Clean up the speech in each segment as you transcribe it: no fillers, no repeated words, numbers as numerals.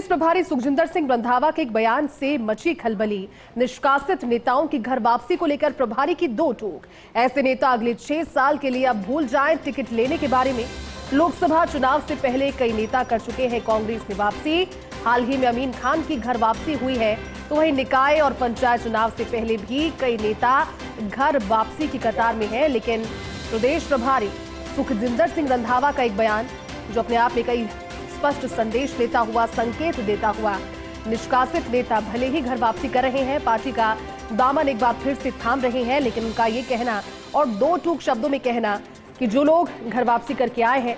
प्रभारी सुखजिंदर सिंह रंधावा के एक बयान से मची खलबली। निष्कासित नेताओं की घर वापसी को लेकर प्रभारी की दो टूक। ऐसे नेता अगले 6 साल के लिए अब भूल जाएं टिकट लेने के बारे में। लोकसभा चुनाव से पहले कई नेता कर चुके हैं कांग्रेस में वापसी। हाल ही में अमीन खान की घर वापसी हुई है, तो वहीं निकाय और पंचायत चुनाव से पहले भी कई नेता घर वापसी की कतार में है। लेकिन प्रदेश प्रभारी सुखजिंदर सिंह रंधावा का एक बयान जो अपने आप में कई स्पष्ट संदेश देता हुआ, संकेत देता हुआ, निष्कासित नेता भले ही घर वापसी कर रहे हैं, पार्टी का दामन एक बार फिर से थाम रहे हैं, लेकिन उनका ये कहना और दो टूक शब्दों में कहना कि जो लोग घर वापसी करके आए हैं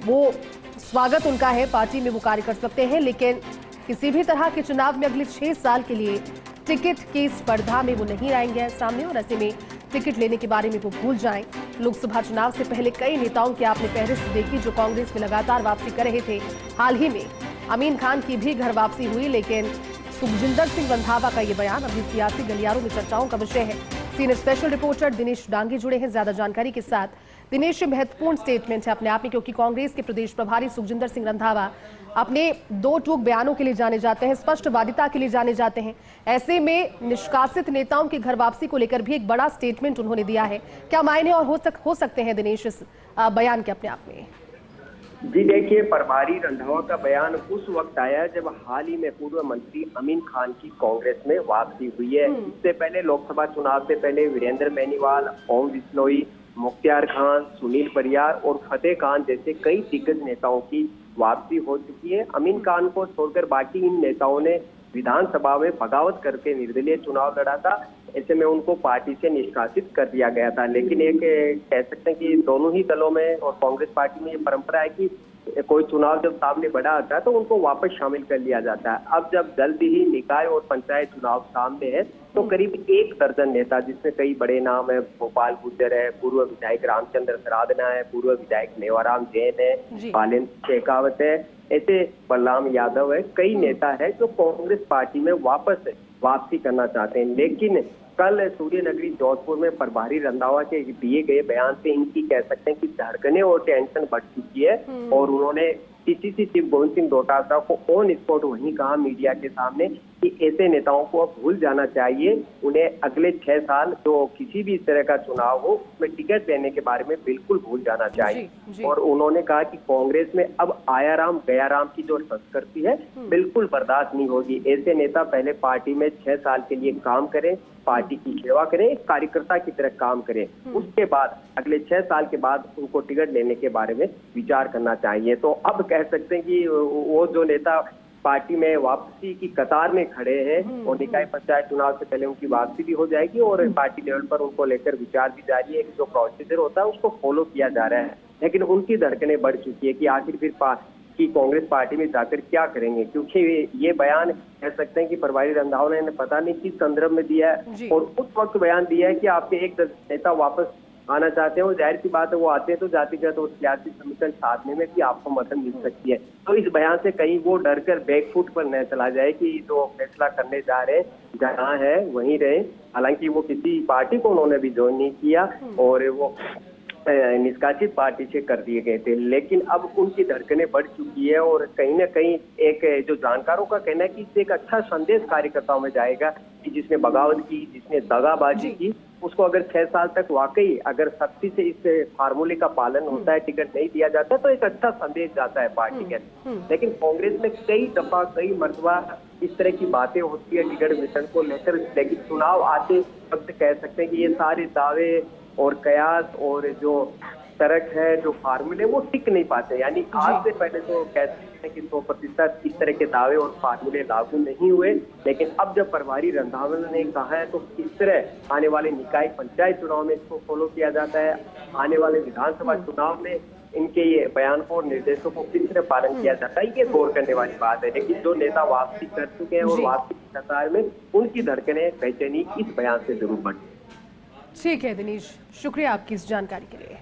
वो स्वागत उनका है, पार्टी में वो कार्य कर सकते हैं, लेकिन किसी भी तरह के चुनाव में अगले 6 साल के लिए टिकट की स्पर्धा में वो नहीं आएंगे सामने, और ऐसे में टिकट लेने के बारे में वो भूल जाएं। लोकसभा चुनाव से पहले कई नेताओं की आपने फहरिस्त देखी जो कांग्रेस में लगातार वापसी कर रहे थे। हाल ही में अमीन खान की भी घर वापसी हुई, लेकिन सुखजिंदर सिंह रंधावा का ये बयान अभी सियासी गलियारों में चर्चाओं का विषय है। Senior special reporter Dinesh Dangi जुड़े हैं ज्यादा जानकारी के साथ। दिनेश, महत्वपूर्ण स्टेटमेंट है अपने आप में, क्योंकि कांग्रेस के प्रदेश प्रभारी सुखजिंदर सिंह रंधावा अपने दो टूक बयानों के लिए जाने जाते हैं, स्पष्टवादिता के लिए जाने जाते हैं। ऐसे में निष्कासित नेताओं की घर वापसी को लेकर भी एक बड़ा स्टेटमेंट उन्होंने दिया है। क्या मायने और हो सकते हैं दिनेश इस बयान के अपने आप में? जी देखिए, प्रभारी रंधावा का बयान उस वक्त आया जब हाल ही में पूर्व मंत्री अमीन खान की कांग्रेस में वापसी हुई है। इससे पहले लोकसभा चुनाव से पहले वीरेंद्र बेनीवाल, ओम बिश्नोई, मुख्तार खान, सुनील परियार और फतेह खान जैसे कई दिग्गज नेताओं की वापसी हो चुकी है। अमीन खान को छोड़कर बाकी इन नेताओं ने विधानसभा में बगावत करके निर्दलीय चुनाव लड़ा था। ऐसे में उनको पार्टी से निष्कासित कर दिया गया था। लेकिन एक कह सकते हैं कि दोनों ही दलों में और कांग्रेस पार्टी में ये परंपरा है कि कोई चुनाव जब सामने बड़ा आता है तो उनको वापस शामिल कर लिया जाता है। अब जब जल्दी ही निकाय और पंचायत चुनाव सामने है तो करीब 1 दर्जन नेता, जिसमें कई बड़े नाम है, गोपाल गुर्जर है, पूर्व विधायक रामचंद्र सरादना है, पूर्व विधायक मेवाराम जैन है, बालेंद्र शेखावत है, ऐसे बलराम यादव है, कई नेता है जो कांग्रेस पार्टी में वापसी करना चाहते हैं। लेकिन कल सूर्यनगरी जोधपुर में प्रभारी रंधावा के दिए गए बयान से इनकी कह सकते हैं कि धड़कने और टेंशन बढ़ चुकी है, और उन्होंने पीसीसी चीफ गोविंद सिंह डोटासरा को ऑन स्पॉट वहीं कहा मीडिया के सामने कि ऐसे नेताओं को अब भूल जाना चाहिए। उन्हें अगले 6 साल जो किसी भी इस तरह का चुनाव हो उसमें टिकट देने के बारे में बिल्कुल भूल जाना चाहिए। और उन्होंने कहा कि कांग्रेस में अब आया राम गया राम की जो संस्कृति है बिल्कुल बर्दाश्त नहीं होगी। ऐसे नेता पहले पार्टी में 6 साल के लिए काम करें, पार्टी की सेवा करें, एक कार्यकर्ता की तरह काम करें, उसके बाद अगले 6 साल के बाद उनको टिकट लेने के बारे में विचार करना चाहिए। तो अब कह सकते हैं कि वो जो नेता पार्टी में वापसी की कतार में खड़े हैं और निकाय पंचायत चुनाव से पहले उनकी वापसी भी हो जाएगी, और पार्टी लेवल पर उनको लेकर विचार भी जारी है। जो प्रोसीजर होता है उसको फॉलो किया जा रहा है, लेकिन उनकी धड़कनें बढ़ चुकी है कि आखिर फिर कि कांग्रेस पार्टी में जाकर क्या करेंगे, क्योंकि ये बयान कह सकते हैं कि प्रभारी रंधावा ने पता नहीं किस संदर्भ में दिया है, और उस वक्त बयान दिया है कि आपके एक नेता वापस आना चाहते हैं, वो जाहिर सी बात है वो आते हैं तो जातिगत और सियासी समीकरण साधने में भी आपको मदद मिल सकती है। तो इस बयान से कहीं वो डर कर बैकफुट पर न चला जाए कि जो फैसला करने जा रहे हैं जहाँ है वहीं रहे। हालांकि वो किसी पार्टी को उन्होंने भी ज्वाइन नहीं किया और वो निष्कासित पार्टी से कर दिए गए थे, लेकिन अब उनकी धड़कनें बढ़ चुकी है, और कहीं ना कहीं एक जो जानकारों का कहना है कि इससे एक अच्छा संदेश कार्यकर्ताओं में जाएगा कि जिसने बगावत की, जिसने दगाबाजी की, उसको अगर 6 साल तक वाकई अगर सख्ती से इस फार्मूले का पालन होता है, टिकट नहीं दिया जाता, तो एक अच्छा संदेश जाता है पार्टी के। लेकिन कांग्रेस में कई दफा कई मरतबा इस तरह की बातें होती है टिकट वितरण को लेकर, लेकिन चुनाव आते वक्त कह सकते हैं कि ये सारे दावे और कयास और जो तरक है, जो फार्मूले, वो टिक नहीं पाते। यानी आज से पहले तो कह सकते हैं कि 100% इस तरह के दावे और फार्मूले लागू नहीं हुए, लेकिन अब जब प्रभारी रंधावा ने कहा है तो किस तरह आने वाले निकाय पंचायत चुनाव में इसको फॉलो किया जाता है, आने वाले विधानसभा चुनाव में इनके ये बयान को और निर्देशों को किस तरह पालन किया जाता है, ये गौर करने वाली बात है। लेकिन जो नेता वापसी कर चुके हैं और वापसी की कतार में, उनकी धड़कनें बेचैनी इस बयान से जरूर बढ़ी। ठीक है दिनेश, शुक्रिया आपकी इस जानकारी के लिए।